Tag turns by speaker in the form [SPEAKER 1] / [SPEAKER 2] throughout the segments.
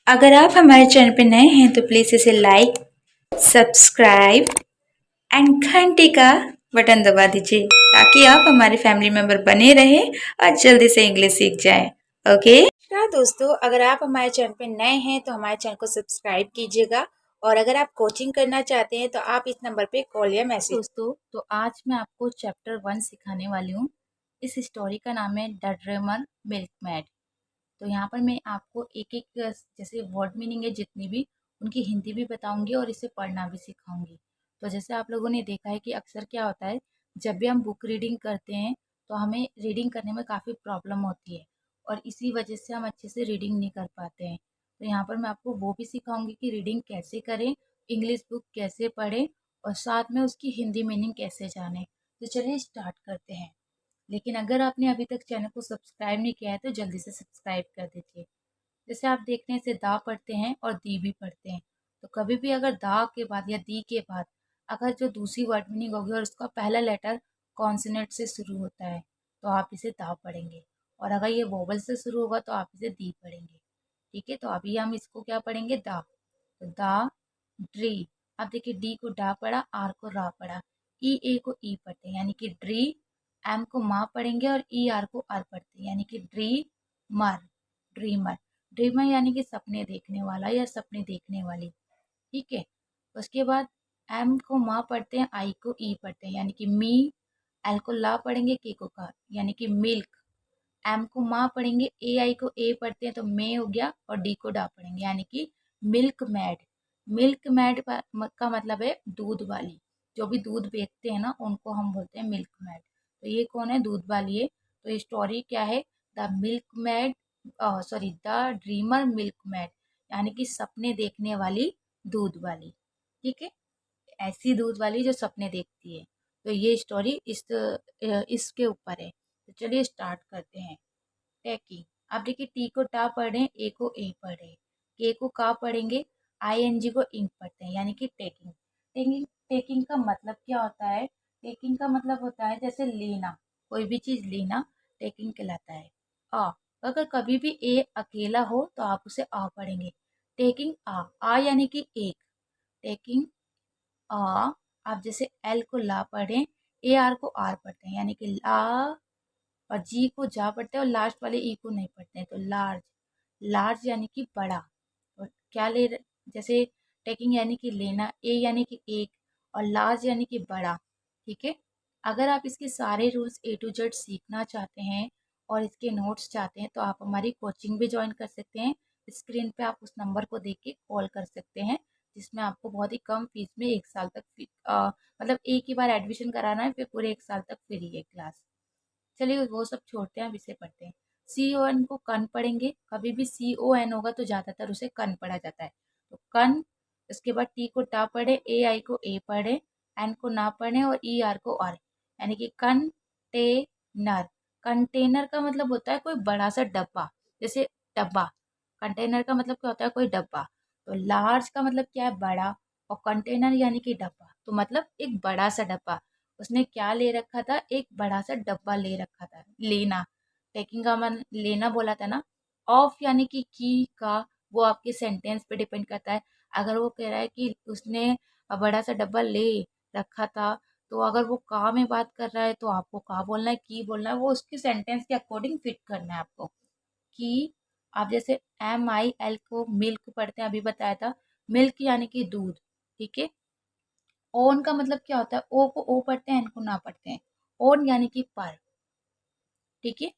[SPEAKER 1] अगर आप हमारे चैनल पर नए हैं तो प्लीज़ इसे लाइक, सब्सक्राइब एंड घंटी का बटन दबा दीजिए ताकि आप हमारे फैमिली मेंबर बने रहें और जल्दी से इंग्लिश सीख जाएं। ओके। नमस्कार दोस्तों, अगर आप हमारे चैनल पर नए हैं तो हमारे चैनल को सब्सक्राइब कीजिएगा और अगर आप कोचिंग करना चाहते हैं तो आप इस नंबर पे कॉल या मैसेज। दोस्तों, तो आज मैं आपको चैप्टर 1 सिखाने वाली हूँ। इस स्टोरी का नाम है द ड्रीमर मिल्कमैड। तो यहाँ पर मैं आपको एक एक जैसे वर्ड मीनिंग है जितनी भी उनकी हिंदी भी बताऊंगी और इसे पढ़ना भी सिखाऊंगी। तो जैसे आप लोगों ने देखा है कि अक्सर क्या होता है, जब भी हम बुक रीडिंग करते हैं तो हमें रीडिंग करने में काफ़ी प्रॉब्लम होती है और इसी वजह से हम अच्छे से रीडिंग नहीं कर पाते हैं। तो यहाँ पर मैं आपको वो भी सिखाऊंगी कि रीडिंग कैसे करें, इंग्लिश बुक कैसे पढ़ें और साथ में उसकी हिंदी मीनिंग कैसे जानें। तो चलिए स्टार्ट करते हैं। लेकिन अगर आपने अभी तक चैनल को सब्सक्राइब नहीं किया है तो जल्दी से सब्सक्राइब कर दीजिए। जैसे आप देखते हैं इसे दा पढ़ते हैं और दी भी पढ़ते हैं। तो कभी भी अगर दा के बाद या दी के बाद अगर जो दूसरी वर्ड मीनिंग होगी और उसका पहला लेटर कॉन्सोनेंट से शुरू होता है तो आप इसे दा पढ़ेंगे और अगर ये वोवल से शुरू होगा तो आप इसे दी पढ़ेंगे। ठीक है, तो अभी हम इसको क्या पढ़ेंगे, दा। तो दा, ड्री। अब देखिए डी को डा पढ़ा, आर को रा पढ़ा, ई ए को ई पढ़ते हैं यानी कि ड्री। एम को माँ पढ़ेंगे और ई आर को आर पढ़ते हैं यानी कि ड्री मर, ड्रीमर। ड्रीमर यानी कि सपने देखने वाला या सपने देखने वाली। ठीक है, उसके बाद एम को माँ पढ़ते हैं, आई को ई पढ़ते हैं यानी कि मी। एल को ला पढ़ेंगे, के को का यानी कि मिल्क। एम को माँ पढ़ेंगे, ए आई को ए पढ़ते हैं तो मे हो गया और डी को डा पढ़ेंगे यानी कि मिल्क मैड। मिल्क मैड का मतलब है दूध वाली। जो भी दूध बेचते हैं ना उनको हम बोलते हैं मिल्क मैड। तो ये कौन है, दूध वाली है। तो ये स्टोरी क्या है, the milk mad, sorry the dreamer milk mad यानी कि सपने देखने वाली दूध वाली। ठीक है, ऐसी दूध वाली जो सपने देखती है। तो ये स्टोरी इसके ऊपर है। तो चलिए स्टार्ट करते हैं। टैकिंग। अब देखिए टी को टा पढ़े, ए को ए पढ़े, के को का पढ़ेंगे, आई एन जी को इंक पढ़ते हैं यानी कि टेकिंग। टेकिंग टेकिंग का मतलब क्या होता है, टेकिंग का मतलब होता है जैसे लेना, कोई भी चीज़ लेना टेकिंग कहलाता है। आ, अगर कभी भी ए अकेला हो तो आप उसे आ पढ़ेंगे। टेकिंग आ यानी कि एक। टेकिंग आ। आप जैसे एल को ला पढ़ें, ए आर को आर पढ़ते हैं यानी कि ला, और जी को जा पढ़ते हैं और लास्ट वाले ई को नहीं पढ़ते हैं तो लार्ज। लार्ज यानी कि बड़ा। और क्या जैसे टेकिंग यानी कि लेना, ए यानी कि एक और लार्ज यानी कि बड़ा। ठीक है, अगर आप इसके सारे रूल्स ए टू जेड सीखना चाहते हैं और इसके नोट्स चाहते हैं तो आप हमारी कोचिंग भी ज्वाइन कर सकते हैं। स्क्रीन पे आप उस नंबर को देख के कॉल कर सकते हैं जिसमें आपको बहुत ही कम फीस में 1 साल तक मतलब एक ही बार एडमिशन कराना है, फिर पूरे 1 साल तक फ्री है क्लास। चलिए वो सब छोड़ते हैं, अब इसे पढ़ते हैं। सी ओ एन को कन पढ़ेंगे, कभी भी सी ओ एन होगा तो ज़्यादातर उसे कन पढ़ा जाता है। तो कन। उसके बाद टी को टा पढ़े, ए आई को ए पढ़े, एन को ना पढ़े और ई आर को आर यानी कि कन टे नर। कंटेनर का मतलब होता है कोई बड़ा सा डब्बा, जैसे डब्बा। कंटेनर का मतलब क्या होता है, कोई डब्बा। तो लार्ज का मतलब क्या है, बड़ा। और कंटेनर यानी कि डब्बा, तो मतलब एक बड़ा सा डब्बा। उसने क्या ले रखा था, एक बड़ा सा डब्बा ले रखा था, लेना। टेकिंग का मन लेना बोला था ना। ऑफ यानी कि की का, वो आपके सेंटेंस पे डिपेंड करता है। अगर वो कह रहा है कि उसने बड़ा सा डब्बा ले रखा था तो अगर वो का में बात कर रहा है तो आपको का बोलना है, की बोलना है, वो उसके सेंटेंस के अकॉर्डिंग फिट करना है आपको। कि आप जैसे एम आई एल को मिल्क पढ़ते हैं, अभी बताया था। मिल्क यानी कि दूध। ठीक है, ओन का मतलब क्या होता है, ओ को ओ पढ़ते हैं, एन को ना पढ़ते हैं। ओन यानी कि पर। ठीक है,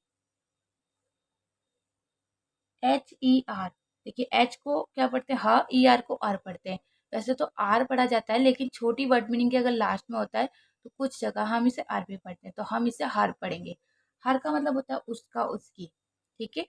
[SPEAKER 1] एच ई आर। देखिए एच को क्या पढ़ते हैं, हा, ई आर को आर पढ़ते हैं। वैसे तो आर पढ़ा जाता है लेकिन छोटी वर्ड मीनिंग के अगर लास्ट में होता है तो कुछ जगह हम इसे आर भी पढ़ते हैं, तो हम इसे हर पढ़ेंगे। हर का मतलब होता है उसका, उसकी। ठीक है,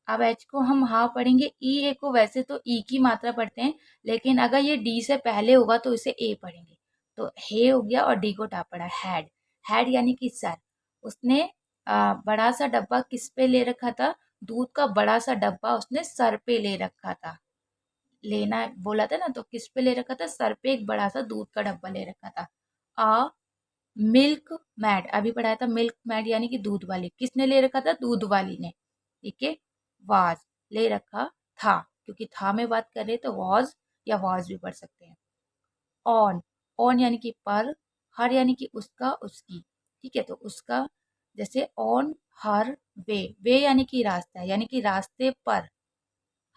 [SPEAKER 1] अब एच को हम हा पढ़ेंगे। ई ए को वैसे तो ई की मात्रा पढ़ते हैं लेकिन अगर ये डी से पहले होगा तो इसे ए पढ़ेंगे। तो हे हो गया और डी को टा पड़ा, हैड। हैड यानी कि सर। उसने बड़ा सा डब्बा किस पे ले रखा था, दूध का बड़ा सा डब्बा उसने सर पे ले रखा था। लेना बोला था ना, तो किस पे ले रखा था, सर पे एक बड़ा सा दूध का डब्बा ले रखा था। आ मिल्क मैड, अभी पढ़ाया था मिल्क मैड यानी कि दूध वाली। किसने ले रखा था, दूध वाली ने। ठीक है, वाज ले रखा था। क्योंकि था में बात कर रहे हैं तो वॉज या वॉज भी पढ़ सकते हैं। ऑन, ऑन यानी कि पर, हर यानी कि उसका उसकी, ठीक है। तो उसका, जैसे ऑन हर वे यानी कि रास्ता, यानी कि रास्ते पर,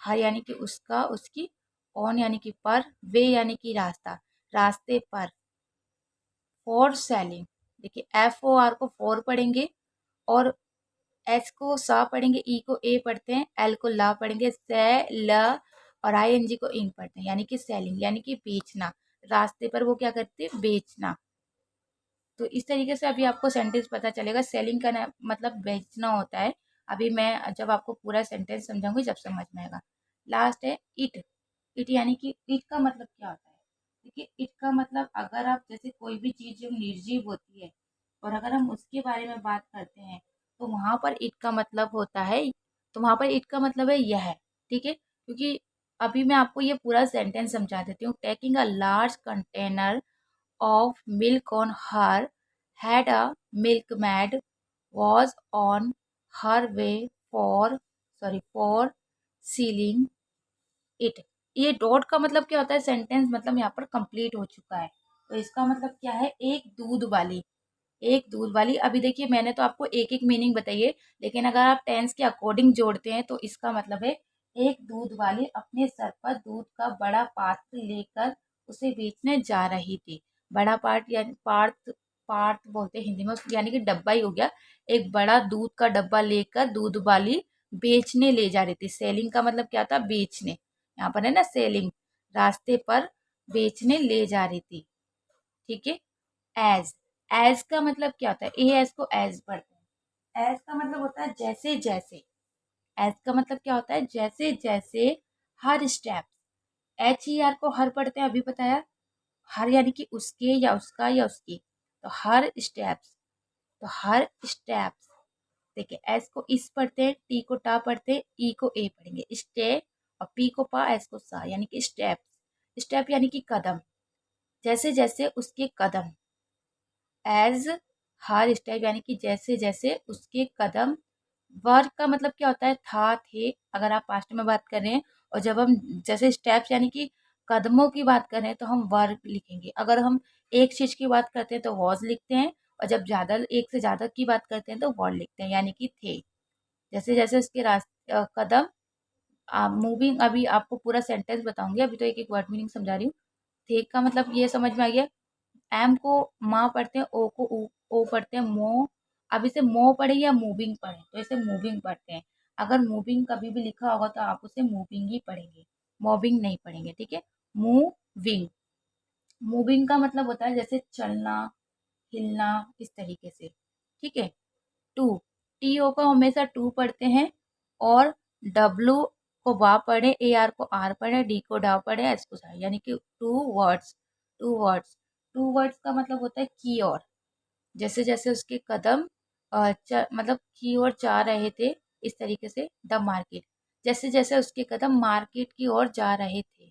[SPEAKER 1] हर यानी कि उसका उसकी, ऑन यानी कि पर, वे यानी कि रास्ता, रास्ते पर। फॉर सेलिंग, देखिए FOR को फॉर पढ़ेंगे और एस को सा पढ़ेंगे, ई को ए पढ़ते हैं, एल को ला पढ़ेंगे, से ल, और ING को इंग पढ़ते हैं, यानी कि सेलिंग यानी कि बेचना। रास्ते पर वो क्या करते हैं, बेचना। तो इस तरीके से अभी आपको सेंटेंस पता चलेगा। सेलिंग का मतलब बेचना होता है। अभी मैं जब आपको पूरा सेंटेंस समझाऊंगी जब समझ में आएगा। लास्ट है इट। इट यानी कि इट का मतलब क्या होता है। देखिए इट का मतलब, अगर आप जैसे कोई भी चीज़ जो निर्जीव होती है और अगर हम उसके बारे में बात करते हैं तो वहां पर इट का मतलब होता है, तो वहां पर इट का मतलब है यह, ठीक है। क्योंकि अभी मैं आपको ये पूरा सेंटेंस समझा देती हूँ। Taking a large container of milk on her had a milkmaid was on her way for selling it। ये डॉट का मतलब क्या होता है, सेंटेंस मतलब यहाँ पर कंप्लीट हो चुका है। तो इसका मतलब क्या है, एक दूध वाली, एक दूध वाली। अभी देखिए मैंने तो आपको एक एक मीनिंग बताई है, लेकिन अगर आप टेंस के अकॉर्डिंग जोड़ते हैं तो इसका मतलब है एक दूध वाली अपने सर पर दूध का बड़ा पात्र लेकर उसे बेचने जा रही थी। बड़ा पार्ट यानी पार्थ, पार्थ बोलते हैं हिंदी में, यानी कि डब्बा ही हो गया। एक बड़ा दूध का डब्बा लेकर दूध वाली बेचने ले जा रही थी। सेलिंग का मतलब क्या था, बेचने। यहाँ पर है ना सेलिंग, रास्ते पर बेचने ले जा रही थी, ठीक है। एज, एज का मतलब क्या होता है, ए एज को एज पढ़ते हैं। एज का मतलब होता है जैसे जैसे। एज का मतलब क्या होता है, जैसे जैसे। हर स्टेप, HER को हर पढ़ते हैं, अभी बताया। हर यानी कि उसके या उसका या उसकी, तो हर स्टेप्स, तो हर स्टेप्स। देखिए एस को इस पढ़ते हैं, टी को टा पढ़ते हैं, ई को ए पढ़ेंगे, स्टे, और पी को पा, एस को सा, यानी कि स्टेप्स। स्टेप यानी कि कदम, जैसे जैसे उसके कदम। एज, हर स्टेप यानी कि जैसे जैसे उसके कदम। वर्क का मतलब क्या होता है, था थे, अगर आप पास्ट में बात कर रहे हैं। और जब हम जैसे स्टेप्स यानी कि कदमों की बात कर रहे हैं तो हम वर्क लिखेंगे। अगर हम एक चीज की बात करते हैं तो वॉज लिखते हैं, और जब ज्यादा एक से ज्यादा की बात करते हैं तो वर्ड लिखते हैं, यानी कि थे। जैसे जैसे उसके रास्ते कदम, मूविंग। अभी आपको पूरा सेंटेंस बताऊंगी, अभी तो एक एक वर्ड मीनिंग समझा रही हूँ। थे का मतलब ये समझ में आ गया। एम को माँ पढ़ते हैं, ओ को ओ पढ़ते हैं, मो। अब इसे मो पढ़े या मूविंग पढ़े, तो इसे मूविंग पढ़ते हैं। अगर मूविंग कभी भी लिखा होगा तो आप उसे मूविंग ही पढ़ेंगे, मोविंग नहीं पढ़ेंगे, ठीक है। मूविंग, मूविंग का मतलब होता है जैसे चलना, हिलना, इस तरीके से, ठीक है। टू, TO को हमेशा टू पढ़ते हैं, और W को वा पढ़े, AR को आर पढ़े, डी को डा पढ़े, एस को सा, यानी कि two words. Two words, two words का मतलब होता है की और। जैसे जैसे उसके कदम मतलब की ओर जा रहे थे, इस तरीके से। द मार्केट, जैसे जैसे उसके कदम मार्केट की ओर जा रहे थे।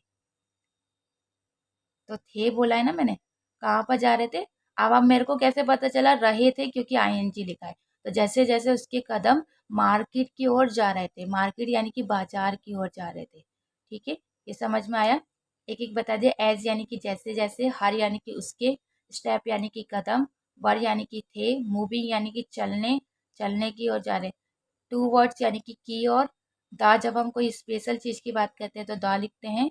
[SPEAKER 1] तो थे बोला है ना मैंने, कहाँ पर जा रहे थे। अब मेरे को कैसे पता चला, रहे थे, क्योंकि ING लिखा है। तो जैसे जैसे उसके कदम मार्केट की ओर जा रहे थे, मार्केट यानी कि बाजार की ओर जा रहे थे, ठीक है। ये समझ में आया। एक एक बता दिया। एज यानी कि जैसे जैसे, हर यानी कि उसके, स्टेप यानी कि कदम, वर यानी कि थे, मूविंग यानी कि चलने, चलने की ओर जा रहे। टू वर्ड्स यानी कि की और। दा, जब हम कोई स्पेशल चीज की बात करते हैं तो दा लिखते हैं।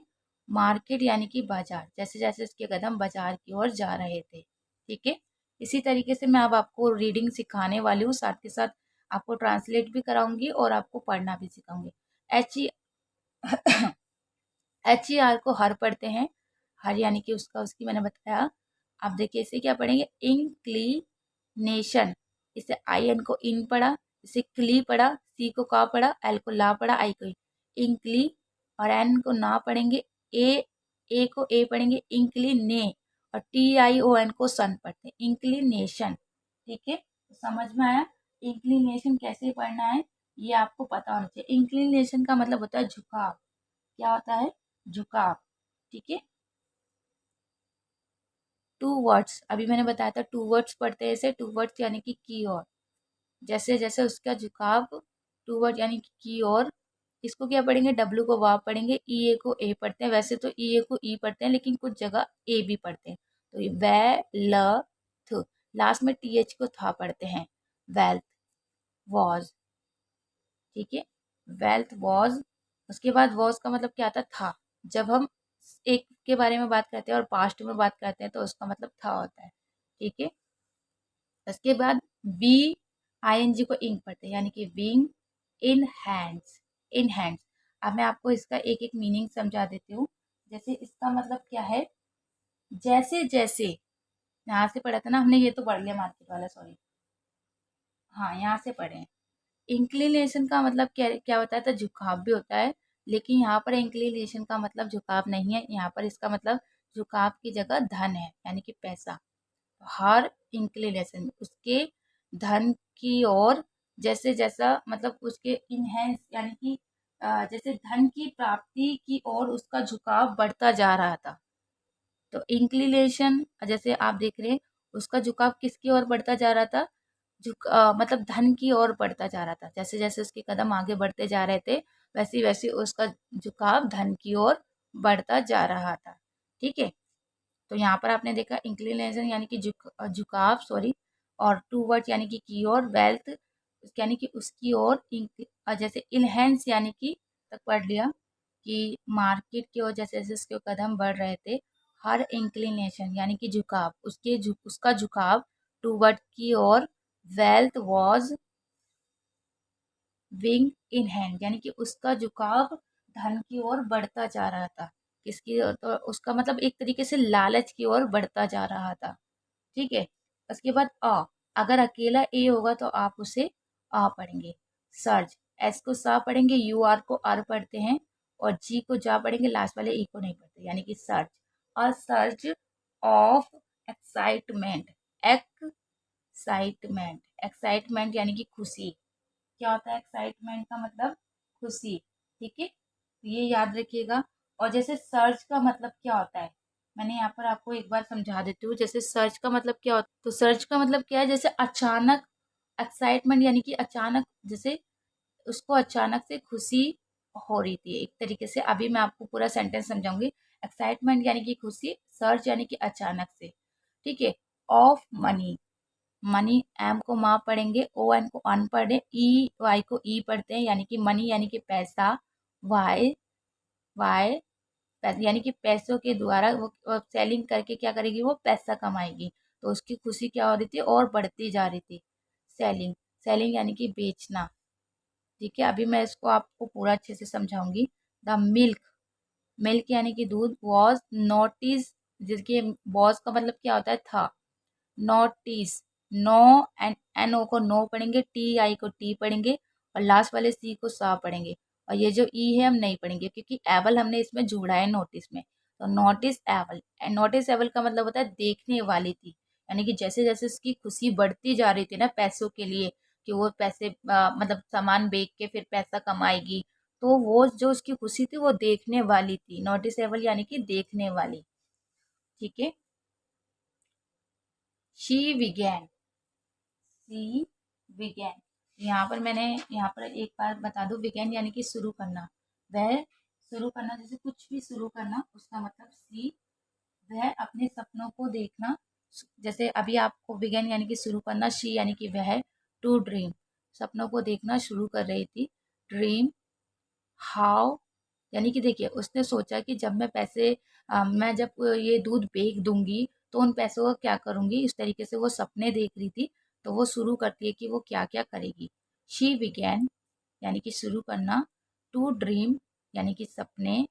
[SPEAKER 1] मार्केट यानी कि बाजार, जैसे जैसे उसके कदम बाजार की ओर जा रहे थे, ठीक है। इसी तरीके से मैं अब आपको रीडिंग सिखाने वाली हूँ, साथ के साथ आपको ट्रांसलेट भी कराऊंगी और आपको पढ़ना भी सिखाऊंगी। एच ई HER को हर पढ़ते हैं, हर यानी कि उसका उसकी, मैंने बताया। आप देखिए इसे क्या पढ़ेंगे, इंक्लिनेशन। इसे IN को इन पढ़ा, इसे क्ली पढ़ा, C को का पढ़ा, L को ला पढ़ा, I को इंक्ली, और N को ना पढ़ेंगे, ए को ए पढ़ेंगे, इंक्लिने, और TION को सन पढ़ते हैं, इंक्लिनेशन, ठीक है। तो समझ में आया। इंक्लिनेशन कैसे पढ़ना है ये आपको पता होना चाहिए। इंक्लिनेशन का मतलब होता है झुकाव। क्या होता है, झुकाव, ठीक है। टू वर्ड्स, अभी मैंने बताया था टू वर्ड्स पढ़ते हैं इसे। टू वर्ड्स यानी कि की और, जैसे जैसे उसका झुकाव, टू वर्ड यानी कि की और। इसको क्या पढ़ेंगे, डब्ल्यू को वाव पढ़ेंगे, ई ए को ए पढ़ते हैं। वैसे तो ई ए को ई पढ़ते हैं, लेकिन कुछ जगह ए भी पढ़ते हैं। तो ये वे ल थ, लास्ट में टी एच को था पढ़ते हैं। वेल्थ वॉज, ठीक है, वेल्थ वॉज। उसके बाद वॉज का मतलब क्या आता है, था। जब हम एक के बारे में बात करते हैं और पास्ट में बात करते हैं तो उसका मतलब था होता है, ठीक है। उसके बाद बी आई एन जी को इंग पढ़ते हैं, यानी कि wing in hands, in hands. अब मैं आपको इसका एक एक मीनिंग समझा देती हूँ। जैसे इसका मतलब क्या है, जैसे जैसे, यहाँ से पढ़ा था ना हमने, ये तो पढ़ लिया मार्केट वाला, सॉरी, हाँ यहाँ से पढ़े। इंक्लिनेशन का मतलब क्या क्या होता है, तो झुकाव भी होता है, लेकिन यहाँ पर इंक्लिनेशन का मतलब झुकाव नहीं है। यहाँ पर इसका मतलब झुकाव की जगह धन है, यानी कि पैसा। हर इंक्लिनेशन उसके धन की ओर, जैसे जैसा मतलब उसके इनहेंस, यानी कि जैसे धन की प्राप्ति की ओर उसका झुकाव बढ़ता जा रहा था। तो इंक्लिनेशन जैसे आप देख रहे हैं, उसका झुकाव किसकी ओर बढ़ता जा रहा था, मतलब धन की ओर बढ़ता जा रहा था। जैसे जैसे उसके कदम आगे बढ़ते जा रहे थे, वैसे वैसे उसका झुकाव धन की ओर बढ़ता जा रहा था, ठीक है। तो यहाँ पर आपने देखा इंक्लिनेशन यानी कि झुकाव, सॉरी, और टूवर्ड्स यानी कि की ओर, वेल्थ यानी कि उसकी ओर, जैसे इनहेंस यानी कि तक पढ़ लिया कि मार्केट की ओर जैसे जैसे उसके कदम बढ़ रहे थे। हर इंक्लिनेशन यानी कि झुकाव, उसका झुकाव टूवर्ड की ओर, wealth was wing in hand, यानी कि उसका झुकाव धन की ओर बढ़ता जा रहा था। किसकी ओर? तो उसका मतलब एक तरीके से लालच की ओर बढ़ता जा रहा था, ठीक है। उसके बाद अगर अकेला ए होगा तो आप उसे आ पढ़ेंगे। सर्ज, एस को सा पढ़ेंगे, यू आर को आर पढ़ते हैं, और जी को जा पढ़ेंगे, लास्ट वाले ई को नहीं पढ़ते, यानी कि surge. A surge of excitement, excitement, excitement यानी कि खुशी। क्या होता है एक्साइटमेंट का मतलब, खुशी, ठीक है, तो ये याद रखिएगा। और जैसे सर्च का मतलब क्या होता है, मैंने यहाँ पर आपको एक बार समझा देती हूँ। जैसे सर्च का मतलब क्या होता है, तो सर्च का मतलब क्या है, जैसे अचानक, एक्साइटमेंट यानी कि अचानक, जैसे उसको अचानक से खुशी हो रही थी एक तरीके से। अभी मैं आपको पूरा सेंटेंस समझाऊंगी। एक्साइटमेंट यानी कि खुशी, सर्च यानी कि अचानक से, ठीक है। ऑफ मनी, मनी, एम को माँ पढ़ेंगे, ओ एन को अन पढ़े, ई वाई को ई पढ़ते हैं, यानी कि मनी यानी कि पैसा, वाई वाई यानी कि पैसों के द्वारा वो सेलिंग करके क्या करेगी, वो पैसा कमाएगी। तो उसकी खुशी क्या हो रही थी, और बढ़ती जा रही थी। सेलिंग, सेलिंग यानी कि बेचना, ठीक है। अभी मैं इसको आपको पूरा अच्छे से समझाऊंगी। द मिल्क, मिल्क यानी कि दूध, वॉज नोटिस, जिसके वॉज का मतलब क्या होता है, था। Notice, no and N O को नो पढ़ेंगे, टी आई को टी पढ़ेंगे, और लास्ट वाले सी को सा पढ़ेंगे। और ये जो ई है हम नहीं पढ़ेंगे, क्योंकि एवल हमने इसमें जोड़ा है नोटिस में। तो नोटिस एवल, एंड नोटिस एवल का मतलब होता है देखने वाली थी, यानी कि जैसे जैसे उसकी खुशी बढ़ती जा रही थी ना पैसों के लिए, कि वो पैसे मतलब सामान बेच के फिर पैसा कमाएगी, तो वो जो उसकी खुशी थी वो देखने वाली थी। नोटिस एवल यानी कि देखने वाली, ठीक है। शी विगैन, सी विगैन, यहाँ पर मैंने, यहाँ पर एक बार बता दूं, विगैन यानी कि शुरू करना। वह शुरू करना, जैसे कुछ भी शुरू करना, उसका मतलब सी। वह अपने सपनों को देखना, जैसे अभी आपको विगैन यानी कि शुरू करना, शी यानी कि वह, टू ड्रीम, सपनों को देखना शुरू कर रही थी। ड्रीम हाउ, यानी कि देखिए उसने सोचा कि जब मैं पैसे मैं जब ये दूध बेच दूंगी तो उन पैसों का क्या करूंगी, इस तरीके से वो सपने देख रही थी। तो वो शुरू करती है कि वो क्या क्या करेगी। शी बिगैन यानी कि शुरू करना, टू ड्रीम यानी कि सपने।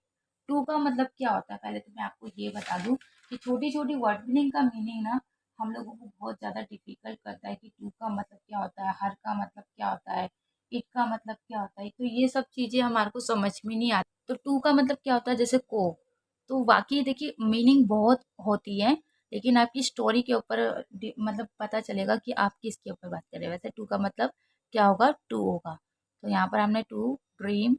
[SPEAKER 1] टू का मतलब क्या होता है, पहले तो मैं आपको ये बता दूं कि छोटी छोटी वर्ड मीनिंग का मीनिंग ना हम लोगों को बहुत ज़्यादा डिफिकल्ट करता है, कि टू का मतलब क्या होता है, हर का मतलब क्या होता है, इट का मतलब क्या होता है। तो ये सब चीज़ें हमारे को समझ में नहीं आती। तो टू का मतलब क्या होता है, जैसे को, तो वाकई देखिए मीनिंग बहुत होती है, लेकिन आपकी स्टोरी के ऊपर मतलब पता चलेगा कि आप किसके ऊपर बात कर रहे हैं। वैसे टू का मतलब क्या होगा, टू होगा। तो यहाँ पर हमने टू ड्रीम,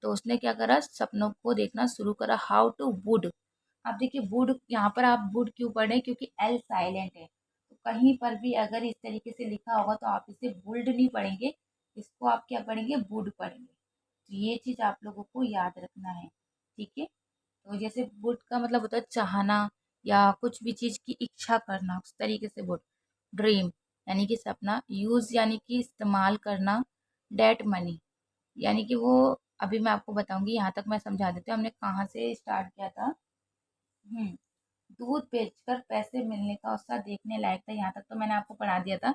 [SPEAKER 1] तो उसने क्या करा, सपनों को देखना शुरू करा। हाउ टू वुड, आप देखिए वुड, यहाँ पर आप वुड क्यों पढ़े, क्योंकि एल साइलेंट है। तो कहीं पर भी अगर इस तरीके से लिखा होगा तो आप इसे वुल्ड नहीं पढ़ेंगे, इसको आप क्या पढ़ेंगे, वुड पढ़ेंगे। तो ये चीज़ आप लोगों को याद रखना है, ठीक है। तो जैसे वुड का मतलब होता है चाहना या कुछ भी चीज़ की इच्छा करना, उस तरीके से वुड। ड्रीम यानी कि सपना, यूज़ यानी कि इस्तेमाल करना, डेट मनी यानी कि वो, अभी मैं आपको बताऊंगी, यहाँ तक मैं समझा देती हूँ हमने कहाँ से स्टार्ट किया था। हम्म दूध बेचकर पैसे मिलने का उत्साह देखने लायक था, यहाँ तक तो मैंने आपको पढ़ा दिया था।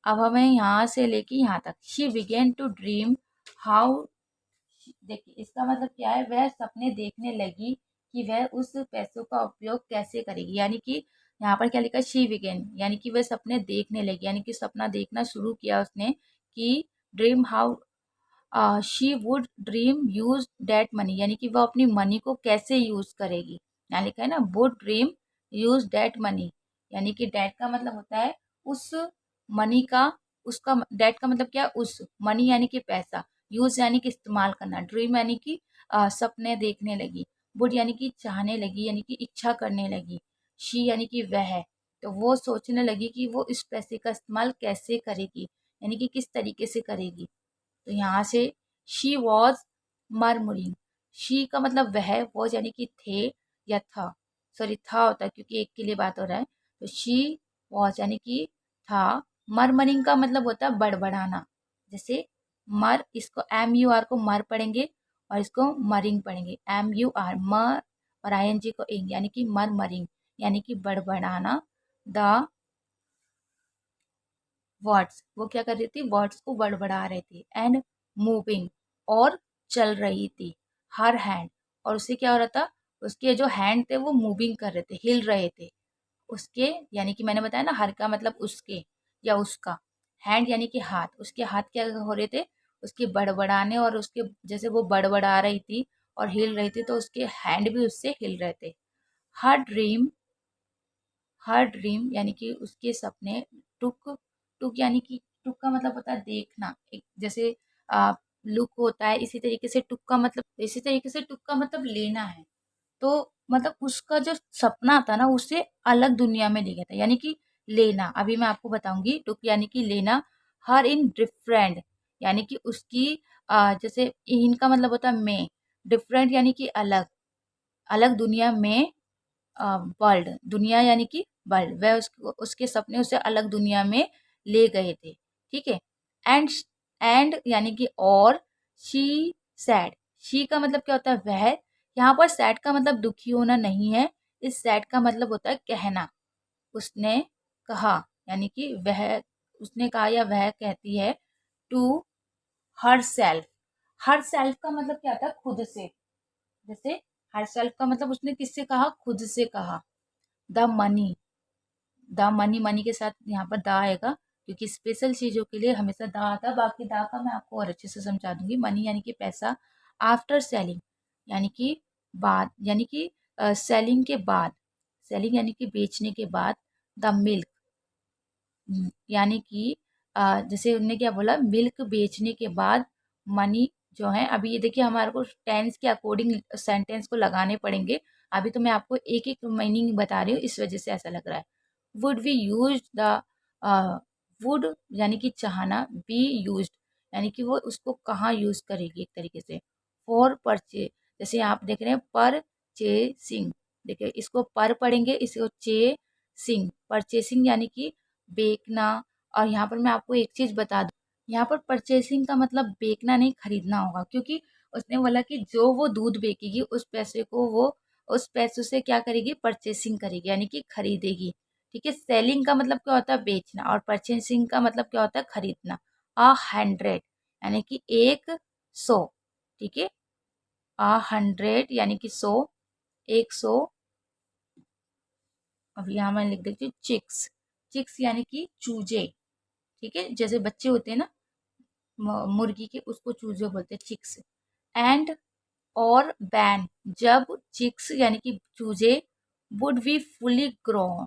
[SPEAKER 1] अब हमें यहाँ से लेके यहाँ तक, she began to dream how, देखिए इसका मतलब क्या है, वह सपने देखने लगी कि वह उस पैसों का उपयोग कैसे करेगी। यानी कि यहाँ पर क्या लिखा, शी बिगेन यानी कि वह सपने देखने लगी, यानी कि सपना देखना शुरू किया उसने कि dream how she would dream use debt money, यानी कि वह अपनी मनी को कैसे यूज करेगी। यहाँ लिखा है ना, would dream use debt money, यानी कि डेट का मतलब होता है उस मनी का, उसका डेट का मतलब क्या, उस मनी यानी कि पैसा, यूज यानी कि इस्तेमाल करना, ड्रीम यानी कि सपने देखने लगी, वुड यानी कि चाहने लगी यानी कि इच्छा करने लगी, शी यानी कि वह है, तो वो सोचने लगी कि वो इस पैसे का इस्तेमाल कैसे करेगी, यानी कि किस तरीके से करेगी। तो यहाँ से शी वॉज मरमुरिंग, शी का मतलब वह, वॉज यानी कि थे या था, सॉरी था होता है क्योंकि एक के लिए बात हो रहा है, तो शी वॉज यानी कि था, मरमरिंग का मतलब होता है बड़बड़ाना, जैसे मर, इसको एम यू आर को मर पढ़ेंगे और इसको मरिंग पढ़ेंगे, एम यू आर मर और आई एन जी को इंग, यानी कि मर मरिंग यानी कि बड़बड़ाना। द वर्ड्स, वो क्या कर रही थी, वर्ड्स को बड़बड़ा रही थी, एंड मूविंग और चल रही थी, हर हैंड, और उससे क्या हो रहा था, उसके जो हैंड थे वो मूविंग कर रहे थे, हिल रहे थे उसके, यानी कि मैंने बताया ना, हर का मतलब उसके या उसका, हैंड यानी कि हाथ, उसके हाथ क्या हो रहे थे, उसके बड़बड़ाने, और उसके जैसे वो बड़बड़ा रही थी और हिल रही थी तो उसके हैंड भी उससे हिल रहे थे। हर ड्रीम, हर ड्रीम यानी कि उसके सपने, टुक, टुक यानी कि टुक का मतलब होता है देखना, एक जैसे लुक होता है, इसी तरीके से टुक का मतलब, इसी तरीके से टुक का मतलब लेना है। तो मतलब उसका जो सपना था ना, उसे अलग दुनिया में ले गया था, यानी कि लेना, अभी मैं आपको बताऊंगी, टुक यानी कि लेना, हर इन डिफरेंट यानी कि उसकी जैसे इनका मतलब होता है में, डिफरेंट यानी कि अलग, अलग दुनिया में, वर्ल्ड दुनिया यानी कि वर्ल्ड, वह उसके सपने उसे अलग दुनिया में ले गए थे, ठीक है। एंड, एंड यानी कि और, शी सैड, शी का मतलब क्या होता है, वह, यहाँ पर सैड का मतलब दुखी होना नहीं है, इस सैड का मतलब होता है कहना, उसने कहा, यानी कि वह, उसने कहा या वह कहती है, to herself, herself का मतलब क्या था, खुद से, जैसे हर सेल्फ का मतलब उसने किससे कहा, खुद से कहा। The money, the money, money के साथ यहाँ पर दा आएगा क्योंकि स्पेशल चीजों के लिए हमेशा दा आता है, बाकी दा का मैं आपको और अच्छे से समझा दूंगी। मनी यानी कि पैसा, आफ्टर सेलिंग यानी कि बाद, यानी कि सेलिंग के बाद, सेलिंग यानी कि बेचने के बाद, द मिल्क यानी कि जैसे उन्होंने क्या बोला, मिल्क बेचने के बाद मनी जो है, अभी ये देखिए हमारे को टेंस के अकॉर्डिंग सेंटेंस को लगाने पड़ेंगे, अभी तो मैं आपको एक एक मीनिंग बता रही हूँ, इस वजह से ऐसा लग रहा है। Would we use the, would यानी कि चाहना, बी यूज यानी कि वो उसको कहाँ यूज करेगी एक तरीके से, फॉर परचे, जैसे आप देख रहे हैं परचेसिंग, देखिए इसको पर पढ़ेंगे, इसको चे सिंग, परचेसिंग यानी कि बेचना। और यहाँ पर मैं आपको एक चीज बता दूं, यहाँ पर परचेसिंग का मतलब बेचना नहीं, खरीदना होगा, क्योंकि उसने बोला कि जो वो दूध बेचेगी उस पैसे को वो, उस पैसों से क्या करेगी, परचेसिंग करेगी यानी कि खरीदेगी, ठीक है। सेलिंग का मतलब क्या होता है, बेचना, और परचेसिंग का मतलब क्या होता है, खरीदना। 100 यानी कि 100, ठीक है। 100 यानी कि 100, 100, अब यहाँ मैं लिख देती हूँ चिक्स, चिक्स यानी कि चूजे, ठीक है, जैसे बच्चे होते हैं ना मुर्गी के, उसको चूजे बोलते हैं, चिक्स। एंड और बैन, जब चिक्स यानी कि चूजे, would be fully grown,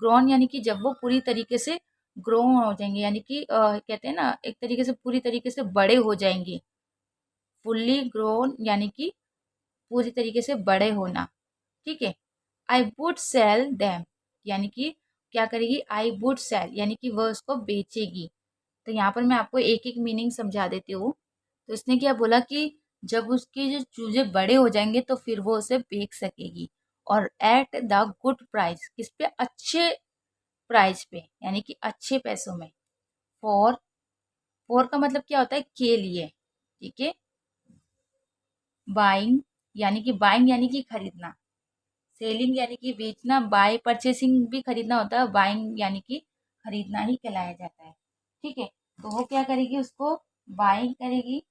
[SPEAKER 1] grown यानी कि जब वो पूरी तरीके से ग्रोन हो जाएंगे, यानी कि कहते हैं ना एक तरीके से पूरी तरीके से बड़े हो जाएंगे, फुल्ली ग्रोन यानी कि पूरी तरीके से बड़े होना, ठीक है। आई वुड सेल देम यानी कि क्या करेगी, आई वुड सेल यानी कि वह उसको बेचेगी। तो यहाँ पर मैं आपको एक एक मीनिंग समझा देती हूँ। तो इसने क्या बोला कि जब उसके जो चूजे बड़े हो जाएंगे तो फिर वो उसे बेच सकेगी, और एट द गुड प्राइस, किस पे, अच्छे प्राइस पे, यानी कि अच्छे पैसों में। फॉर, फॉर का मतलब क्या होता है, के लिए, ठीक है। बाइंग यानी कि, बाइंग यानी कि खरीदना, सेलिंग यानी कि बेचना, बाय परचेसिंग भी खरीदना होता है, बाइंग यानी कि खरीदना ही कहलाया जाता है, ठीक है। तो वो क्या करेगी, उसको बाइंग करेगी।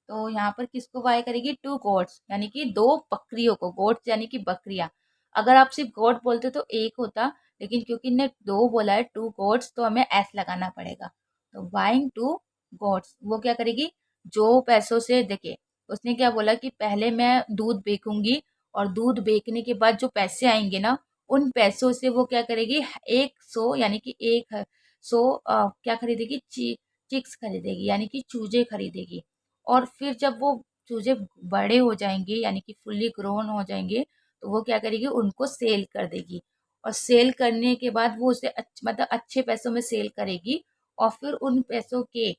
[SPEAKER 1] तो यहाँ पर किसको बाय करेगी, टू गोट्स यानी कि दो बकरियों को, गोट्स यानी कि बकरियां। अगर आप सिर्फ गोट बोलते तो एक होता, लेकिन क्योंकि इन्हें दो बोला है, टू गोट्स, तो हमें एस लगाना पड़ेगा। तो बाइंग टू गोट्स, वो क्या करेगी, जो पैसों से, देखिए उसने क्या बोला कि पहले मैं दूध बेचूंगी, और दूध बेचने के बाद जो पैसे आएंगे ना, उन पैसों से वो क्या करेगी, 100 यानी कि 100 क्या खरीदेगी, चिक्स खरीदेगी, यानी कि चूजे खरीदेगी। और फिर जब वो चूजे बड़े हो जाएंगे, यानी कि फुल्ली ग्रोन हो जाएंगे, तो वो क्या करेगी, उनको सेल कर देगी। और सेल करने के बाद वो उसे मतलब अच्छे पैसों में सेल करेगी, और फिर उन पैसों के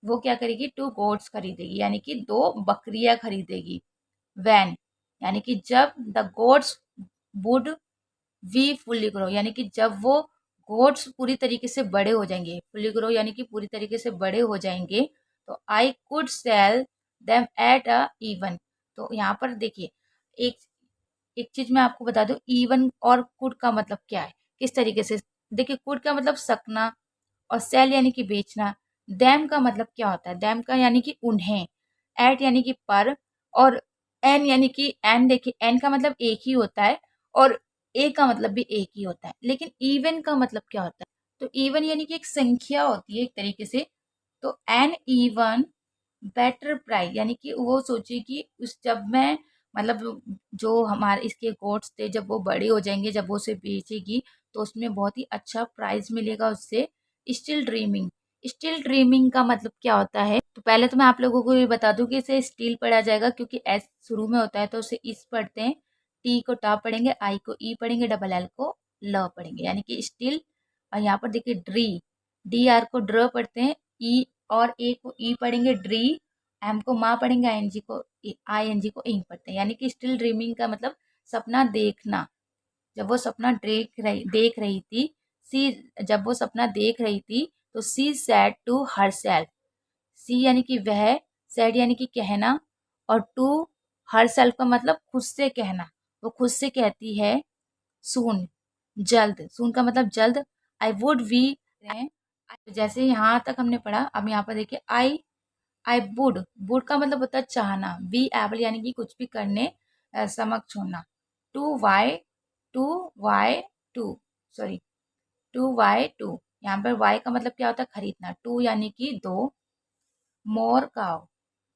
[SPEAKER 1] वो क्या करेगी, टू गोट्स खरीदेगी, यानी कि दो बकरियां खरीदेगी। वैन यानी कि जब, the goats would we fully grow, यानी कि जब वो गोट्स पूरी तरीके से बड़े हो जाएंगे, फुल्ली ग्रो यानी कि पूरी तरीके से बड़े हो जाएंगे, तो I could sell them at a even. तो यहाँ पर देखिए, एक एक चीज मैं आपको बता दूं, इवन और कुड का मतलब क्या है, किस तरीके से। देखिए, कुड का मतलब सकना, और सेल यानी कि बेचना। दैम का मतलब क्या होता है, दैम का यानी कि उन्हें। एट यानी कि पर, और एन यानी कि, एन देखिए, एन का मतलब एक ही होता है, और ए का मतलब भी एक ही होता है, लेकिन इवन का मतलब क्या होता है, तो इवन यानी कि एक संख्या होती है एक तरीके से। तो एन इवन बेटर प्राइस, यानी कि वो सोचे कि उस, जब मैं, मतलब जो हमारे इसके गोट्स थे, जब वो बड़े हो जाएंगे, जब वो उसे बेचेगी, तो उसमें बहुत ही अच्छा प्राइस मिलेगा उससे। स्टिल ड्रीमिंग, स्टिल ड्रीमिंग का मतलब क्या होता है, तो पहले तो मैं आप लोगों को ये बता दूं कि इसे स्टील पढ़ा जाएगा, क्योंकि एस शुरू में होता है तो उसे इस पढ़ते हैं, टी को टा पढ़ेंगे, आई को ई पढ़ेंगे, डबल एल को ल पढ़ेंगे, यानी कि स्टिल। और यहाँ पर देखिए ड्री, डी आर को ड्र पढ़ते हैं, ई और ए को ई पढ़ेंगे, ड्री। एम को माँ पढ़ेंगे, आईएनजी को, आईएनजी को इंग पढ़ते हैं, यानी कि स्टिल ड्रीमिंग का मतलब सपना देखना। जब वो सपना देख रही थी, सी, जब वो सपना देख रही थी, तो सी सैड टू हर सेल्फ। सी यानी कि वह, सैड यानी कि कहना, और टू हर सेल्फ का मतलब खुद से कहना। वो खुद से कहती है, सून, जल्द, सून का मतलब जल्द। आई वुड वी, जैसे यहाँ तक हमने पढ़ा, अब यहाँ पर देखिए, आई वुड, वुड का मतलब होता है चाहना, बी एबल यानी कि कुछ भी करने, समक्ष होना। Two Y, two Y two, sorry, two Y two, यहाँ पर वाई का मतलब क्या होता है, खरीदना। टू यानी कि दो, मोर काउ,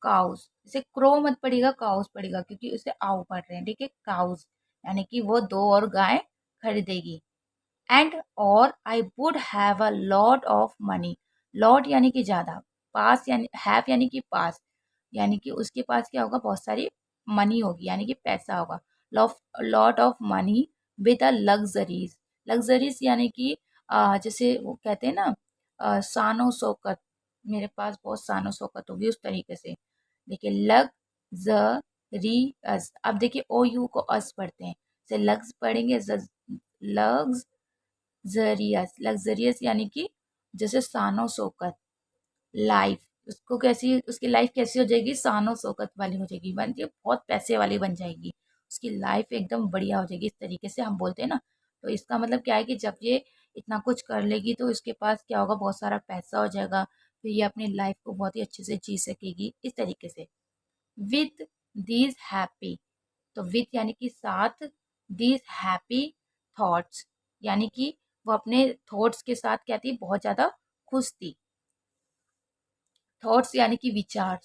[SPEAKER 1] काउस, इसे क्रो मत पड़ेगा, काउस पड़ेगा, क्योंकि उसे आउ पढ़ रहे हैं, ठीक है। काउस यानी कि वो दो और गाय खरीदेगी। एंड और I would have a lot of money, lot यानी कि ज्यादा, पास यानी, हैव यानी कि पास, यानी कि उसके पास क्या होगा, बहुत सारी मनी होगी, यानी कि पैसा होगा। Lot of money with a luxuries, luxuries यानी कि जैसे वो कहते हैं ना, शानो शौकत, मेरे पास बहुत शानो शौकत होगी, उस तरीके से। देखिए, लग्जरियस, अब देखिए ओ यू को अस पढ़ते हैं, से लग्स पढ़ेंगे, लग्स जरियस, लग्जरियस यानी कि जैसे शानो शौकत। लाइफ, उसको कैसी, उसकी लाइफ कैसी हो जाएगी, शानो शौकत वाली हो जाएगी, बन के बहुत पैसे वाली बन जाएगी, उसकी लाइफ एकदम बढ़िया हो जाएगी, इस तरीके से हम बोलते हैं ना। तो इसका मतलब क्या है कि जब ये इतना कुछ कर लेगी, तो इसके पास क्या होगा, बहुत सारा पैसा हो जाएगा, फिर ये अपनी लाइफ को बहुत ही अच्छे से जी सकेगी, इस तरीके से। विथ दीज हैप्पी, तो विथ यानी कि साथ, दीज हैप्पी थॉट्स, यानी कि वो अपने थॉट्स के साथ क्या थी, बहुत ज्यादा खुश थी। थॉट्स यानी कि विचार,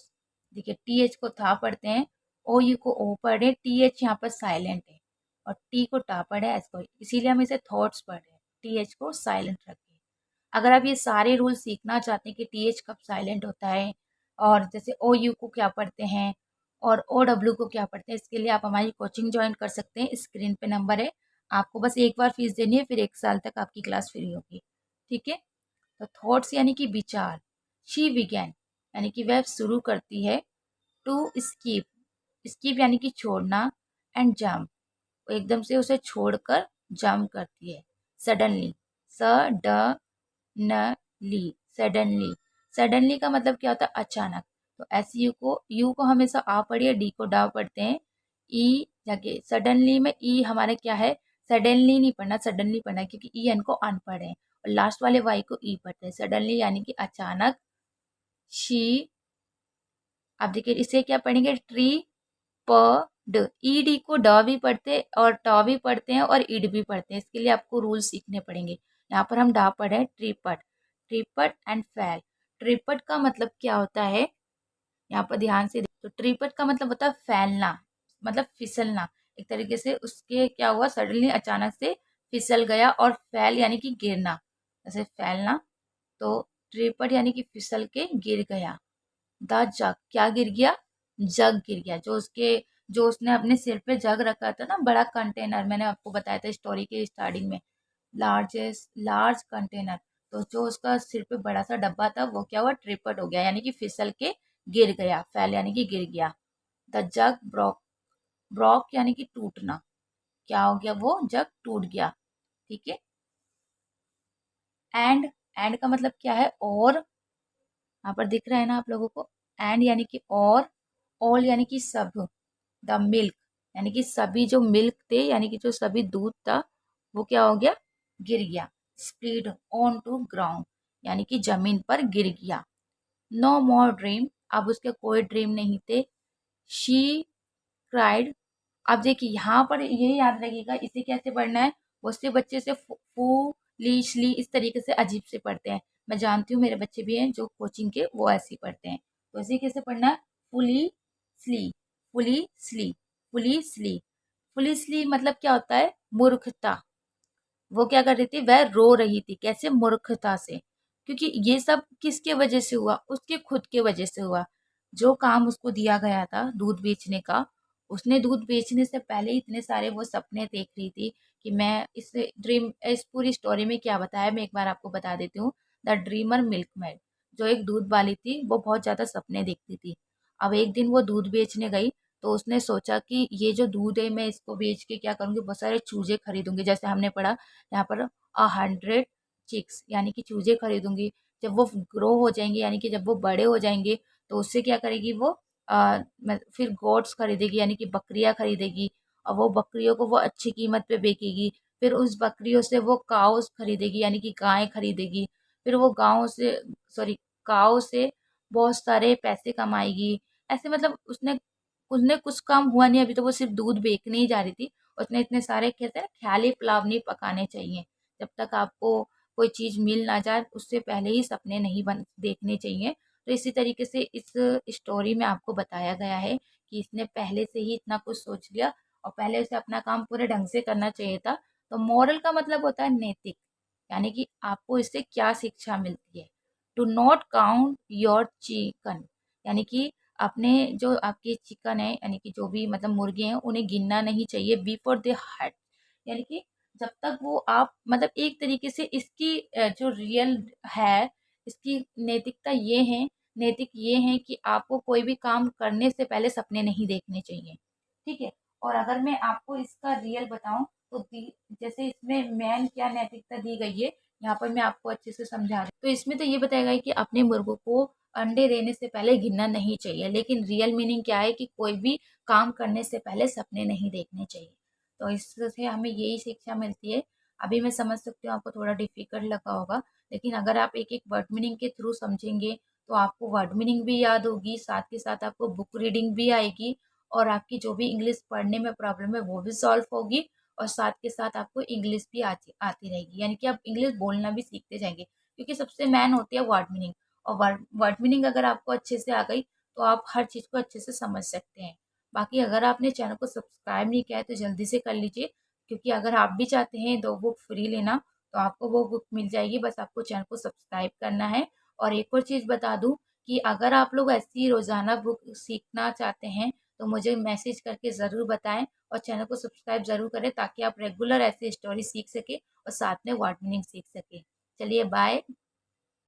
[SPEAKER 1] देखिए टी एच को था पढ़ते हैं, ओ यू को ओ पढ़े, टी एच यहाँ पर साइलेंट है, और टी को टा पढ़े, एस को, इसीलिए हम इसे थॉट्स पढ़ रहे हैं, टी एच को साइलेंट रखें। अगर आप ये सारे रूल सीखना चाहते हैं कि टी एच कब साइलेंट होता है, और जैसे ओ यू को क्या पढ़ते हैं, और ओ डब्ल्यू को क्या पढ़ते हैं, इसके लिए आप हमारी कोचिंग ज्वाइन कर सकते हैं, स्क्रीन पे नंबर है। आपको बस एक बार फीस देनी है, फिर 1 साल तक आपकी क्लास फ्री होगी, ठीक है। तो थॉट्स यानी कि विचार, शी बिगैन, यानी कि वह शुरू करती है। टू स्कीप, स्कीप यानी कि छोड़ना, एंड जंप, एकदम से उसे छोड़कर जंप करती है। सडनली, ली, सडनली, सडनली का मतलब क्या होता है? अचानक। तो एस यू को हमेशा आ पढ़िए, डी को डा पढ़ते हैं। ई जाके सडनली में ई हमारे क्या है? सडनली नहीं पढ़ना, सडनली पढ़ना है, क्योंकि ई एन को अनपढ़ है। और लास्ट वाले वाई को ई पढ़ते हैं। सडनली यानी कि अचानक। शी, आप देखिए इसे क्या पढ़ेंगे? ट्री प ड, ई डी को ड भी पढ़ते और ट भी पढ़ते हैं और इड भी पढ़ते हैं। इसके लिए आपको रूल सीखने पड़ेंगे। यहाँ पर हम डा पढ़े ट्रिपट, ट्रिपट एंड फैल। ट्रिपट का मतलब क्या होता है? यहाँ पर ध्यान से देखो, तो ट्रिपट का मतलब होता है फैलना, मतलब फिसलना। एक तरीके से उसके क्या हुआ? सडनली अचानक से फिसल गया। और फैल यानी कि गिरना, जैसे फैलना। तो ट्रिपट यानी कि फिसल के गिर गया। द जग, क्या गिर गया? जग गिर गया। जो उसने अपने सिर पे जग रखा था ना, बड़ा कंटेनर, मैंने आपको बताया था स्टोरी के स्टार्टिंग में, लार्ज कंटेनर। तो जो उसका सिर पे बड़ा सा डब्बा था वो क्या हुआ? ट्रिपट हो गया, यानी कि फिसल के गिर गया। फैल यानी कि गिर गया। द जग ब्रोक, ब्रोक यानी कि टूटना। क्या हो गया? वो जग टूट गया। ठीक है। एंड का मतलब क्या है? और, यहाँ पर दिख रहा है ना आप लोगों को? एंड यानी कि और, ऑल यानी कि सब, द मिल्क यानी कि सभी जो मिल्क थे, यानी कि जो सभी दूध था, वो क्या हो गया? गिर गया। स्प्लिट ऑन टू ग्राउंड यानी कि जमीन पर गिर गया। नो मोर ड्रीम, अब उसके कोई ड्रीम नहीं थे। शी क्राइड, अब देखिए यहाँ पर ये याद रखिएगा, इसे कैसे पढ़ना है? बहुत से बच्चे से फू ली शली इस तरीके से अजीब से पढ़ते हैं। मैं जानती हूँ, मेरे बच्चे भी हैं जो कोचिंग के, वो ऐसे ही पढ़ते हैं। तो इसे कैसे पढ़ना है? Fully sly, fully sly, fully sly. Fully sly मतलब क्या होता है? मूर्खता। वो क्या कर रही थी? वह रो रही थी। कैसे? मूर्खता से। क्योंकि ये सब किसके वजह से हुआ? उसके खुद के वजह से हुआ। जो काम उसको दिया गया था दूध बेचने का, उसने दूध बेचने से पहले इतने सारे वो सपने देख रही थी कि मैं इस पूरी स्टोरी में क्या बताया, मैं एक बार आपको बता देती हूँ। द ड्रीमर मिल्कमेड, जो एक दूध वाली थी, वो बहुत ज़्यादा सपने देखती थी। अब एक दिन वो दूध बेचने गई, तो उसने सोचा कि ये जो दूध है, मैं इसको बेच के क्या करूँगी? बहुत सारे चूजे खरीदूंगी, जैसे हमने पढ़ा यहाँ पर 100 चिक्स, यानी कि चूजे खरीदूंगी। जब वो ग्रो हो जाएंगे, यानी कि जब वो बड़े हो जाएंगे, तो उससे क्या करेगी वो? फिर गोट्स खरीदेगी, यानी कि बकरियां खरीदेगी। और वो बकरियों को वो अच्छी कीमत पे बेचेगी। फिर उस बकरियों से वो काउस खरीदेगी, यानी कि गायें खरीदेगी। फिर वो गाँव से, सॉरी, काऊ से बहुत सारे पैसे कमाएगी। ऐसे मतलब उसने उसने कुछ काम हुआ नहीं, अभी तो वो सिर्फ दूध बेचने ही जा रही थी। उसने इतने सारे, कहते हैं ना, ख्याली पुलाव नहीं पकाने चाहिए। जब तक आपको कोई चीज़ मिल ना जाए, उससे पहले ही सपने नहीं बन देखने चाहिए। तो इसी तरीके से इस स्टोरी में आपको बताया गया है कि इसने पहले से ही इतना कुछ सोच लिया और पहले उसे अपना काम पूरे ढंग से करना चाहिए था। तो मोरल का मतलब होता है नैतिक, यानी कि आपको इससे क्या शिक्षा मिलती है? To not count your chicken, यानी कि अपने जो आपके चिकन है, यानी कि जो भी मतलब मुर्गे हैं, उन्हें गिनना नहीं चाहिए बिफोर दे हट, यानी कि जब तक वो आप मतलब एक तरीके से इसकी जो रियल है, इसकी नैतिकता ये है, नैतिक ये है कि आपको कोई भी काम करने से पहले सपने नहीं देखने चाहिए। ठीक है। और अगर मैं आपको इसका रियल बताऊं, तो जैसे इसमें मैन क्या नैतिकता दी गई है, यहाँ पर मैं आपको अच्छे से समझा रही हूँ। तो इसमें तो ये बताया गया है कि अपने मुर्गों को अंडे देने से पहले गिनना नहीं चाहिए, लेकिन रियल मीनिंग क्या है कि कोई भी काम करने से पहले सपने नहीं देखने चाहिए। तो इससे हमें यही शिक्षा मिलती है। अभी मैं समझ सकती हूँ आपको थोड़ा डिफिकल्ट लगा होगा, लेकिन अगर आप एक एक वर्ड मीनिंग के थ्रू समझेंगे, तो आपको वर्ड मीनिंग भी याद होगी, साथ के साथ आपको बुक रीडिंग भी आएगी, और आपकी जो भी इंग्लिश पढ़ने में प्रॉब्लम है वो भी सॉल्व होगी, और साथ के साथ आपको इंग्लिश भी आती आती रहेगी, यानी कि आप इंग्लिश बोलना भी सीखते जाएंगे, क्योंकि सबसे मेन होती है वर्ड मीनिंग। और वर्ड मीनिंग अगर आपको अच्छे से आ गई, तो आप हर चीज़ को अच्छे से समझ सकते हैं। बाकी अगर आपने चैनल को सब्सक्राइब नहीं किया है, तो जल्दी से कर लीजिए, क्योंकि अगर आप भी चाहते हैं 2 बुक फ्री लेना, तो आपको वो बुक मिल जाएगी, बस आपको चैनल को सब्सक्राइब करना है। और एक और चीज़ बता दूँ कि अगर आप लोग ऐसी रोज़ाना बुक सीखना चाहते हैं, तो मुझे मैसेज करके ज़रूर बताएं, और चैनल को सब्सक्राइब ज़रूर करें, ताकि आप रेगुलर ऐसे स्टोरी सीख सकें और साथ में वर्ड मीनिंग सीख सकें। चलिए बाय।